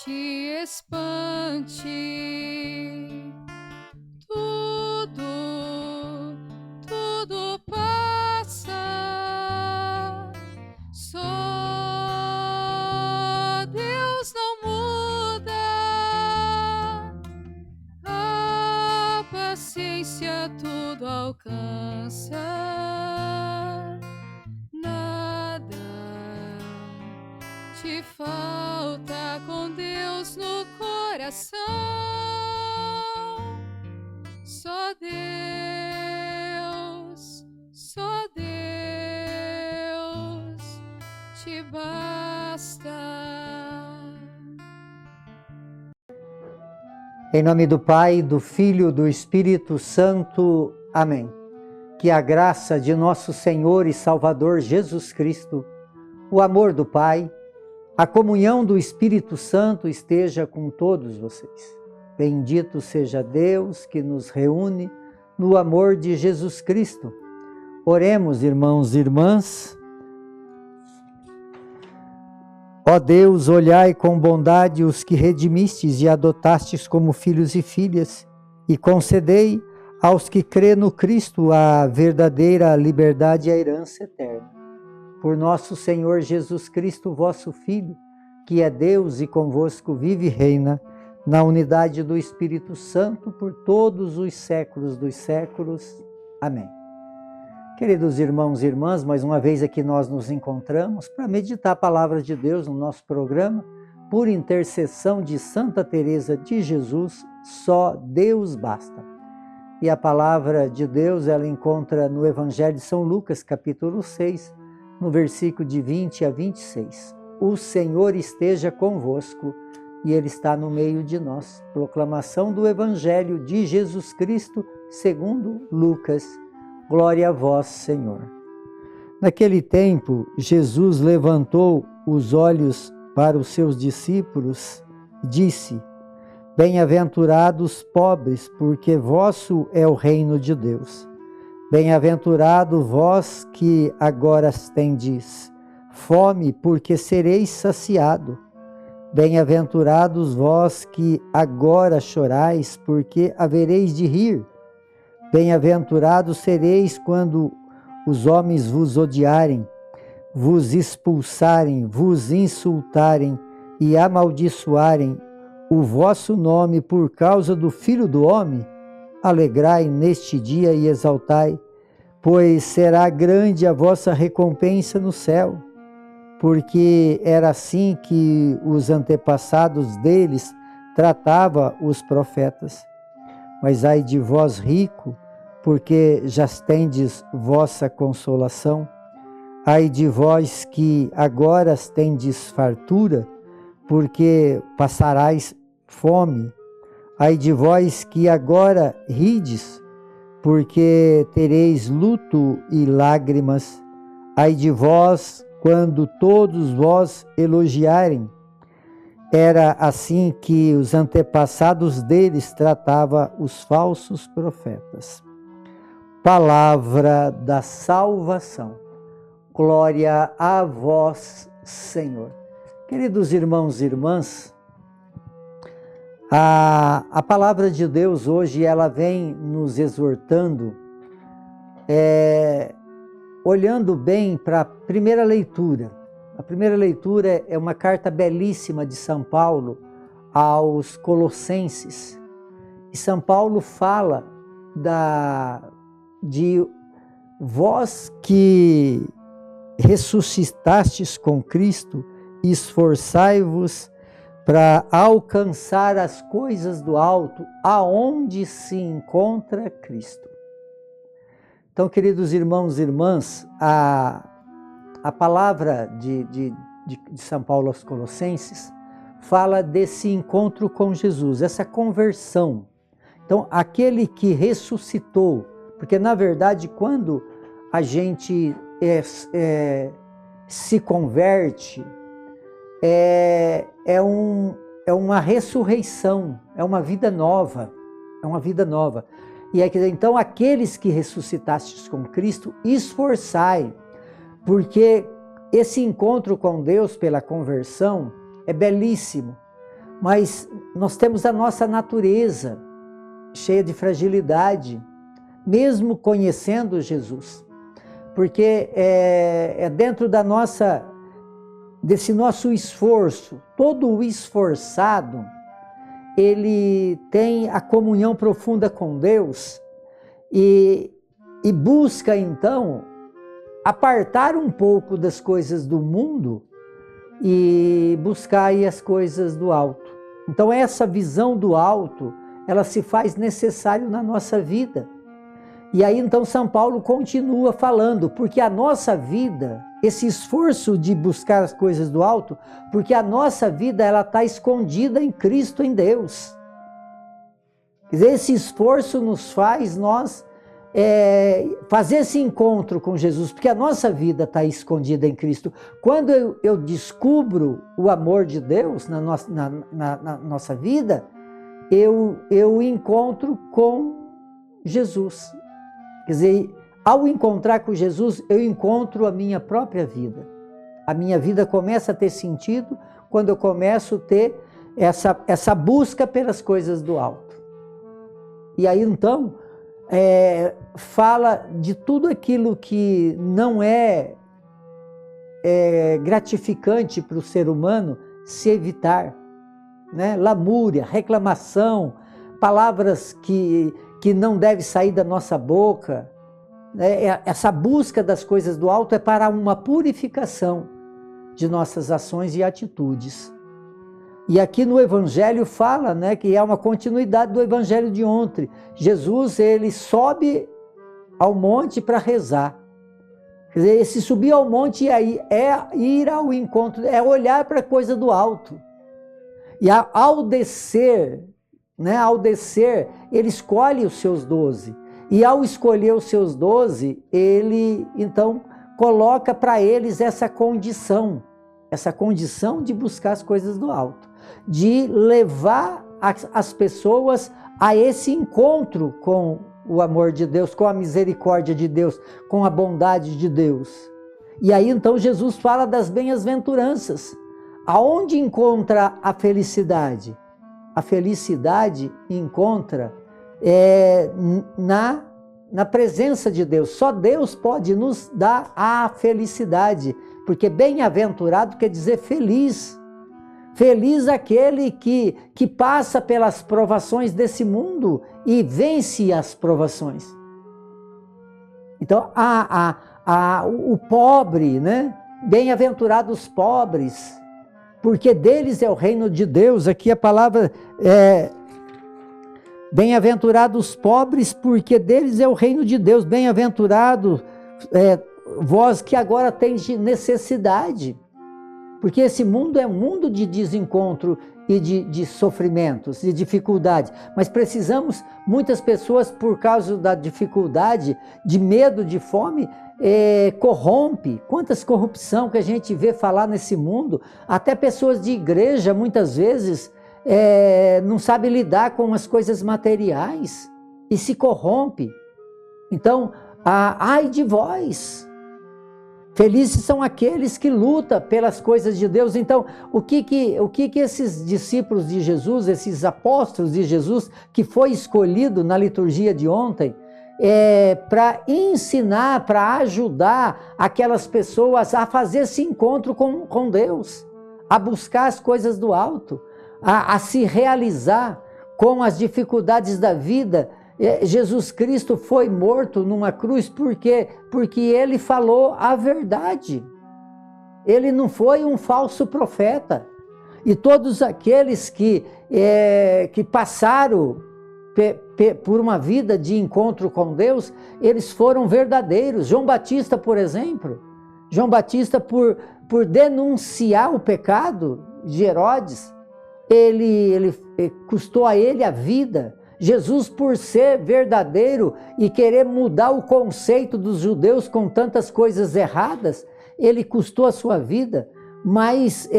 te espante. Tudo passa. Só Deus não muda. A paciência tudo alcança. Nada te falta com Deus no coração. Só Deus te basta. Em nome do Pai, do Filho e do Espírito Santo. Amém. Que a graça de nosso Senhor e Salvador Jesus Cristo, o amor do Pai, a comunhão do Espírito Santo esteja com todos vocês. Bendito seja Deus que nos reúne no amor de Jesus Cristo. Oremos, irmãos e irmãs. Ó Deus, olhai com bondade os que redimistes e adotastes como filhos e filhas, e concedei aos que crê no Cristo a verdadeira liberdade e a herança eterna. Por nosso Senhor Jesus Cristo, vosso Filho, que é Deus e convosco vive e reina, na unidade do Espírito Santo, por todos os séculos dos séculos. Amém. Queridos irmãos e irmãs, mais uma vez aqui nós nos encontramos para meditar a palavra de Deus no nosso programa, por intercessão de Santa Teresa de Jesus, só Deus basta. E a palavra de Deus ela encontra no Evangelho de São Lucas, capítulo 6, no versículo de 20 a 26. O Senhor esteja convosco e Ele está no meio de nós. Proclamação do Evangelho de Jesus Cristo, segundo Lucas. Glória a vós, Senhor. Naquele tempo, Jesus levantou os olhos para os seus discípulos e disse: Bem-aventurados pobres, porque vosso é o reino de Deus. Bem-aventurado vós que agora tendes fome, porque sereis saciado. Bem-aventurados vós que agora chorais, porque havereis de rir. Bem-aventurados sereis quando os homens vos odiarem, vos expulsarem, vos insultarem e amaldiçoarem o vosso nome por causa do Filho do Homem. Alegrai neste dia e exaltai, pois será grande a vossa recompensa no céu. Porque era assim que os antepassados deles tratavam os profetas. Mas ai de vós, rico, porque já tendes vossa consolação. Ai de vós que agora tendes fartura, porque passarás fome. Ai de vós que agora rides, porque tereis luto e lágrimas. Ai de vós, quando todos vós elogiarem. Era assim que os antepassados deles tratavam os falsos profetas. Palavra da salvação. Glória a vós, Senhor. Queridos irmãos e irmãs, a palavra de Deus hoje ela vem nos exortando, olhando bem para a primeira leitura. A primeira leitura é uma carta belíssima de São Paulo aos Colossenses. E São Paulo fala de vós que ressuscitastes com Cristo, esforçai-vos para alcançar as coisas do alto, aonde se encontra Cristo. Então, queridos irmãos e irmãs, a palavra de São Paulo aos Colossenses fala desse encontro com Jesus, essa conversão. Então, aquele que ressuscitou, porque na verdade quando a gente se converte, é uma ressurreição, é uma vida nova, E então aqueles que ressuscitastes com Cristo, esforçai, porque esse encontro com Deus pela conversão é belíssimo, mas nós temos a nossa natureza cheia de fragilidade, mesmo conhecendo Jesus, porque é dentro desse nosso esforço. Todo o esforçado, ele tem a comunhão profunda com Deus e busca então apartar um pouco das coisas do mundo e buscar aí as coisas do alto. Então essa visão do alto, ela se faz necessária na nossa vida. E aí então São Paulo continua falando, porque a nossa vida, esse esforço de buscar as coisas do alto, porque a nossa vida ela está escondida em Cristo, em Deus. Quer dizer, esse esforço nos faz nós fazer esse encontro com Jesus, porque a nossa vida está escondida em Cristo. Quando eu descubro o amor de Deus na nossa vida, eu encontro com Jesus. Quer dizer, ao encontrar com Jesus, eu encontro a minha própria vida. A minha vida começa a ter sentido quando eu começo a ter essa busca pelas coisas do alto. E aí então, fala de tudo aquilo que não é gratificante para o ser humano se evitar, né? Lamúria, reclamação, palavras que não devem sair da nossa boca, né? Essa busca das coisas do alto é para uma purificação de nossas ações e atitudes. E aqui no Evangelho fala, né, que é uma continuidade do Evangelho de ontem. Jesus, ele sobe ao monte para rezar. Quer dizer, esse subir ao monte é ir ao encontro, é olhar para a coisa do alto. E ao descer, né, ele escolhe os seus 12. E ao escolher os seus 12, ele então coloca para eles essa condição de buscar as coisas do alto, de levar as pessoas a esse encontro com o amor de Deus, com a misericórdia de Deus, com a bondade de Deus. E aí então Jesus fala das bem-aventuranças. Aonde encontra a felicidade? A felicidade encontra na presença de Deus. Só Deus pode nos dar a felicidade, porque bem-aventurado quer dizer feliz. Feliz aquele que passa pelas provações desse mundo e vence as provações. Então, o pobre, né? Bem-aventurados os pobres, porque deles é o reino de Deus. Aqui a palavra é bem-aventurados os pobres, porque deles é o reino de Deus. Bem-aventurado vós que agora tendes necessidade. Porque esse mundo é um mundo de desencontro e de sofrimentos, de dificuldade. Mas precisamos, muitas pessoas, por causa da dificuldade, de medo, de fome, corrompe. Quantas corrupção que a gente vê falar nesse mundo. Até pessoas de igreja, muitas vezes, não sabem lidar com as coisas materiais e se corrompe. Então, ai de vós. Felizes são aqueles que lutam pelas coisas de Deus. Então, o que esses discípulos de Jesus, esses apóstolos de Jesus, que foi escolhido na liturgia de ontem, para ensinar, para ajudar aquelas pessoas a fazer esse encontro com Deus, a buscar as coisas do alto, a se realizar com as dificuldades da vida. Jesus Cristo foi morto numa cruz porque ele falou a verdade. Ele não foi um falso profeta. E todos aqueles que passaram por uma vida de encontro com Deus, eles foram verdadeiros. João Batista, por exemplo, por denunciar o pecado de Herodes, ele custou a ele a vida. Jesus, por ser verdadeiro e querer mudar o conceito dos judeus com tantas coisas erradas, ele custou a sua vida, mas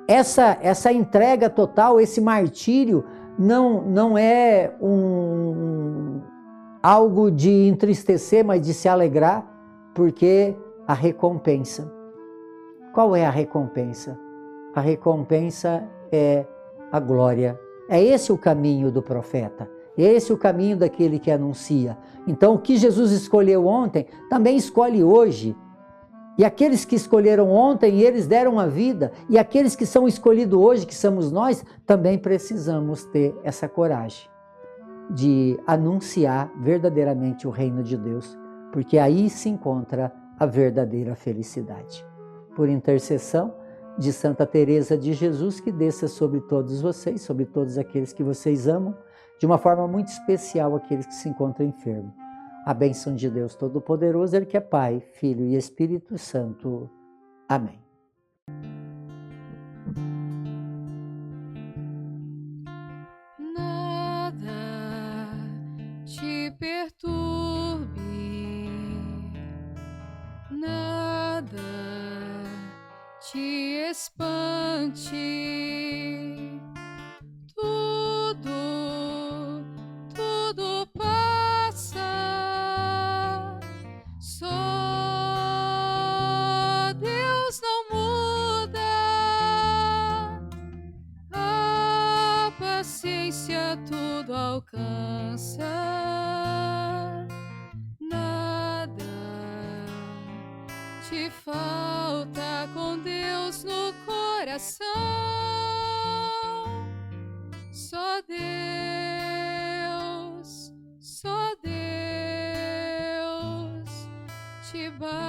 essa entrega total, esse martírio, não é algo de entristecer, mas de se alegrar, porque a recompensa. Qual é a recompensa? A recompensa é a glória. É esse o caminho do profeta. É esse o caminho daquele que anuncia. Então, o que Jesus escolheu ontem, também escolhe hoje. E aqueles que escolheram ontem, eles deram a vida. E aqueles que são escolhidos hoje, que somos nós, também precisamos ter essa coragem de anunciar verdadeiramente o reino de Deus, porque aí se encontra a verdadeira felicidade. Por intercessão de Santa Teresa de Jesus, que desça sobre todos vocês, sobre todos aqueles que vocês amam, de uma forma muito especial aqueles que se encontram enfermos. A bênção de Deus Todo-Poderoso, Ele que é Pai, Filho e Espírito Santo. Amém. Nada te perturbe, nada te espante, tudo passa, só Deus não muda, a paciência tudo alcança, nada te falta com Deus no coração, só Deus te basta.